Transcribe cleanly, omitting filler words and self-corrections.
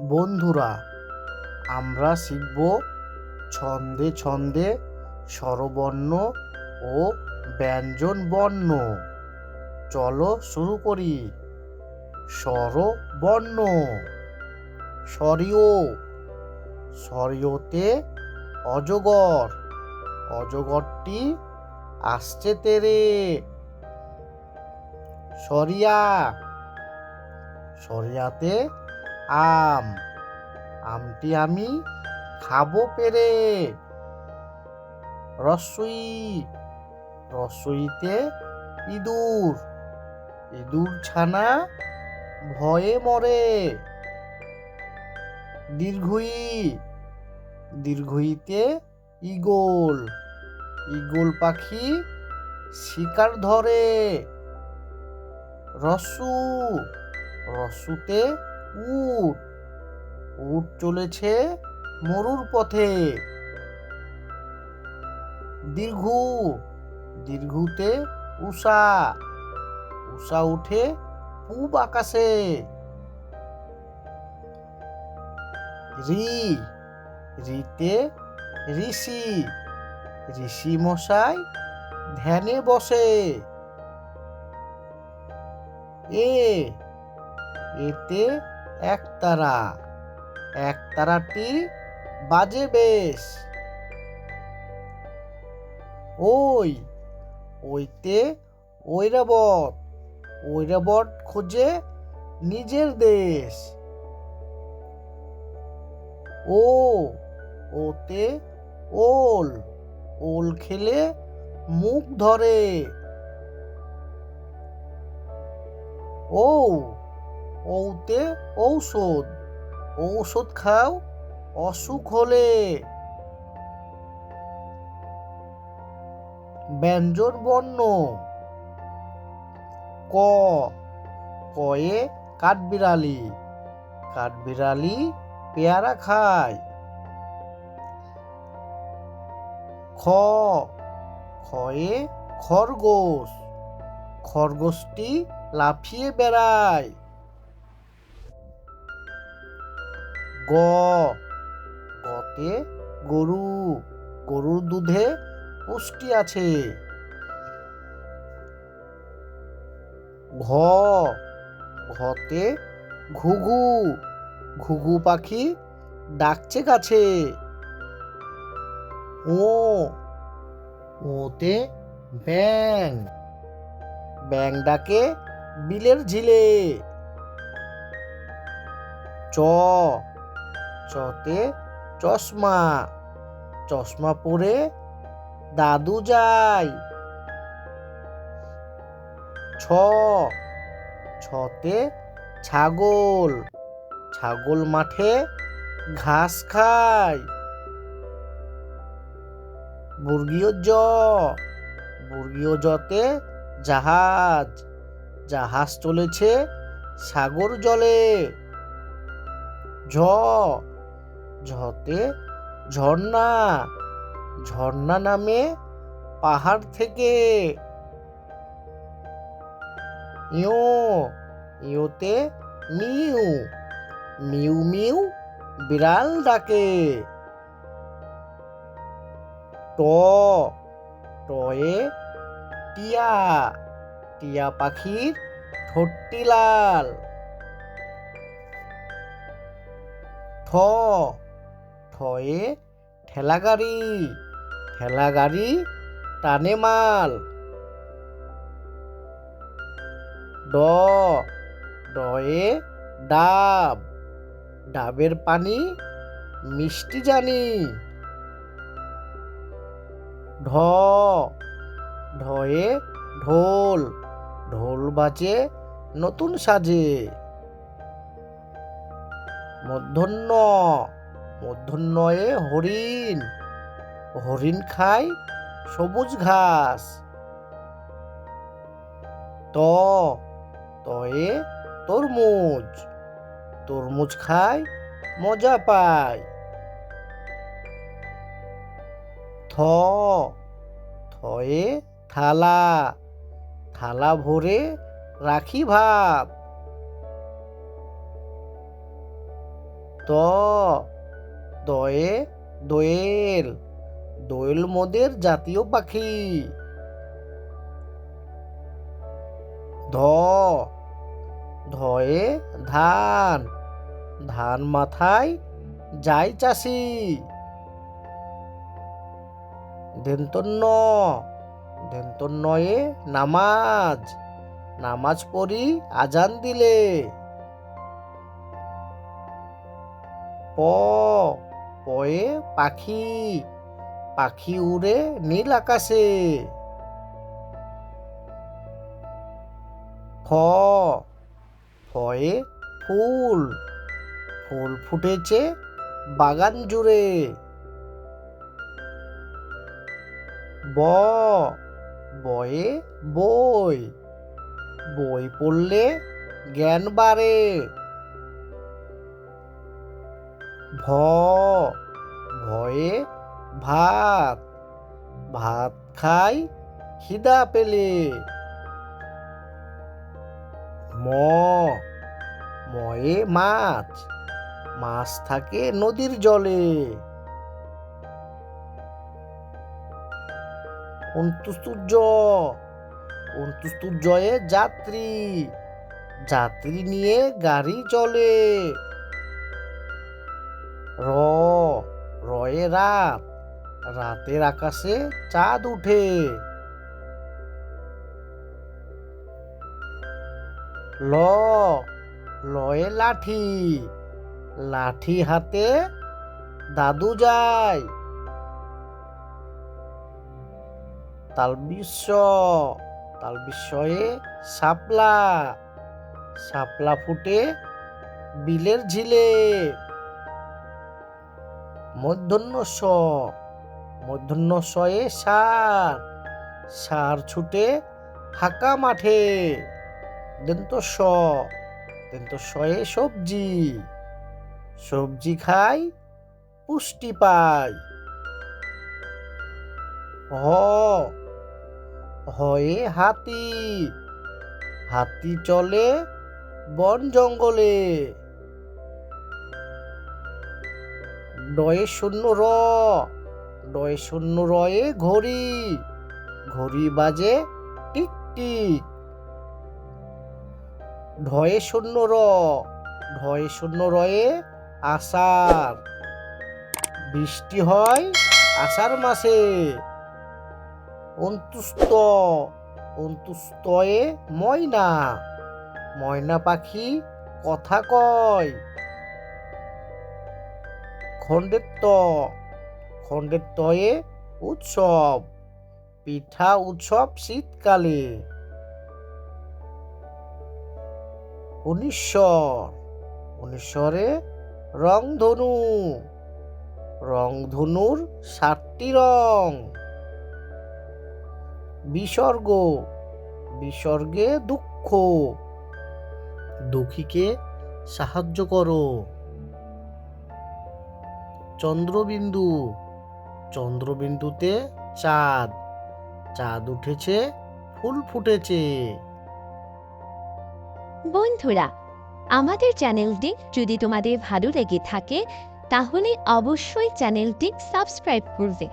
বন্ধুরা, আমরা শিখব ছন্দে ছন্দে স্বরবর্ণ ও ব্যঞ্জনবর্ণ। চলো শুরু করি। স্বরবর্ণ। সরিও। সরিওতে অজগর। অজগরটি আসছে তেরে। সরিয়া। সরিয়াতে আম। আমটি আমি খাবো পেরে। রস্বই। রস্বইতে ইঁদুর। ইঁদুর ছানা ভয়ে মরে। দীর্ঘই। দীর্ঘইতে ঈগল। ঈগল পাখি শিকার ধরে। রস্যু। রস্যুতে উট। উট চলেছে মরুর পথে। দীর্ঘু। দীর্ঘুতে উষা। উষা উঠে পূব আকাশে। রি। রিতে ঋষি। ঋষি মশাই ধ্যানে বসে। এ। এতে একতারা। একতারাটি বাজে বেশ। ওই। ওইতে ঐরাবত। ঐরাবত খোঁজে নিজের দেশ। ও। ওতে ওল। ওল খেলে মুখ ধরে। ও। ওতে ঔষধ। ঔষধ খাও অসুখ হলে। ব্যঞ্জনবর্ণ। ক। কয়ে কাঠবিড়ালি। কাঠবিড়ালি পেয়ারা খায়। খ। খয়ে খরগোশ। খরগোশটি লাফিয়ে বেড়ায়। গ। গতে গরু। গরুর দুধে পুষ্টি আছে। ঘ। ঘতে ঘুঘু। ঘুঘু পাখি ডাকছে গাছে। ও। ওতে ব্যাঙ। ব্যাঙ ডাকে বিলের ঝিলে। চ। চতে চশমা। চশমা পরে দাদু যায়। ছ। ছতে ছাগল। ছাগল মাঠে ঘাস খায়। বর্গীয় জ। বর্গীয় জতে জাহাজ। জাহাজ চলেছে সাগর জলে। ঝ। ঝতে ঝর্ণা। ঝর্ণা নামে পাহাড় থেকে। ইয়ো। ইয়োতে মিউ। মিউ মিউ বিড়াল ডাকে। ট। টয়ে টিয়া। টিয়া পাখির ঠোঁটটি লাল। ঠ। ঠয়ে ঠেলাগাড়ি। ঠেলাগাড়ি টানে মাল। ড। ডয়ে ডাব। ডাবের পানি মিষ্টি জানি। ঢ। ঢয়ে ঢোল। ঢোল বাজে নতুন সাজে। মূর্ধন্য। মূর্ধন্যয়ে হরিণ। হরিণ খায় সবুজ ঘাস। ত। তয়ে তরমুজ। তরমুজ খায় মজা পায়। থ। থয়ে থালা। থালা ভরে রাখি ভাত। দ দয়ে দোয়েল, দোয়েল মোদের জাতীয় পাখি। ধ ধয়ে ধান, ধান মাথায় যায় চাষি। দন্তন্য দন্তন্নয়ে নামাজ, নামাজ পড়ি আজান দিলে। প পয়ে পাখি, পাখি উড়ে নীল আকাশে। ফ ফয়ে ফুল, ফুল ফুটেছে বাগান জুড়ে। ব বয়ে বই, বই পড়লে জ্ঞান বাড়ে। ভ ভয়ে ভাত, ভাত খাই খিদা পেলে। ম ময়ে মাছ, মাছ থাকে নদীর জলে। অন্তুষ্টুজ অন্তুষ্টুজয়ে যাত্রী, যাত্রী নিয়ে গাড়ি চলে। র রয়ে রাত, রাতের আকাশে চাঁদ উঠে। ল লয়ে লাঠি, লাঠি হাতে দাদু যায়। তালবিশ্ব তালবিশ্বয়ে শাপলা, শাপলা ফুটে বিলের ঝিলে। মূর্ধন্য ষ মূর্ধন্য শয়ে ষাঁড়, ষাঁড় ছুটে ফাঁকা মাঠে। দন্ত স দন্ত শয়ে সবজি, সবজি খাই পুষ্টি পাই। হ হয়ে হাতি, হাতি চলে বন জঙ্গলে। ডয়ে শূন্য র, ডয়ে শূন্য রয়ে ঘড়ি, ঘড়ি বাজে টিক টিক। ঢয়ে শূন্য র, ঢয়ে শূন্য রয়ে আষাঢ়, বৃষ্টি হয় আষাঢ় মাসে। অন্তুস্ত অন্তুস্তয়ে ময়না, ময়না পাখি কথা কয়। খণ্ডের ত খণ্ডের তয়ে উৎসব, পিঠা উৎসব শীতকালে। উনিশ্বর উনিশ্বরে রংধনু, রংধনুর 7টি রং। বিসর্গ বিসর্গে দুঃখ, দুঃখীকে সাহায্য করো। চন্দ্রবিন্দু চন্দ্রবিন্দুতে চাঁদ, চাঁদ উঠেছে ফুল ফুটেছে। বন্ধুরা, আমাদের চ্যানেলটি যদি তোমাদের ভালো লেগে থাকে তাহলে অবশ্যই চ্যানেলটি সাবস্ক্রাইব করবে।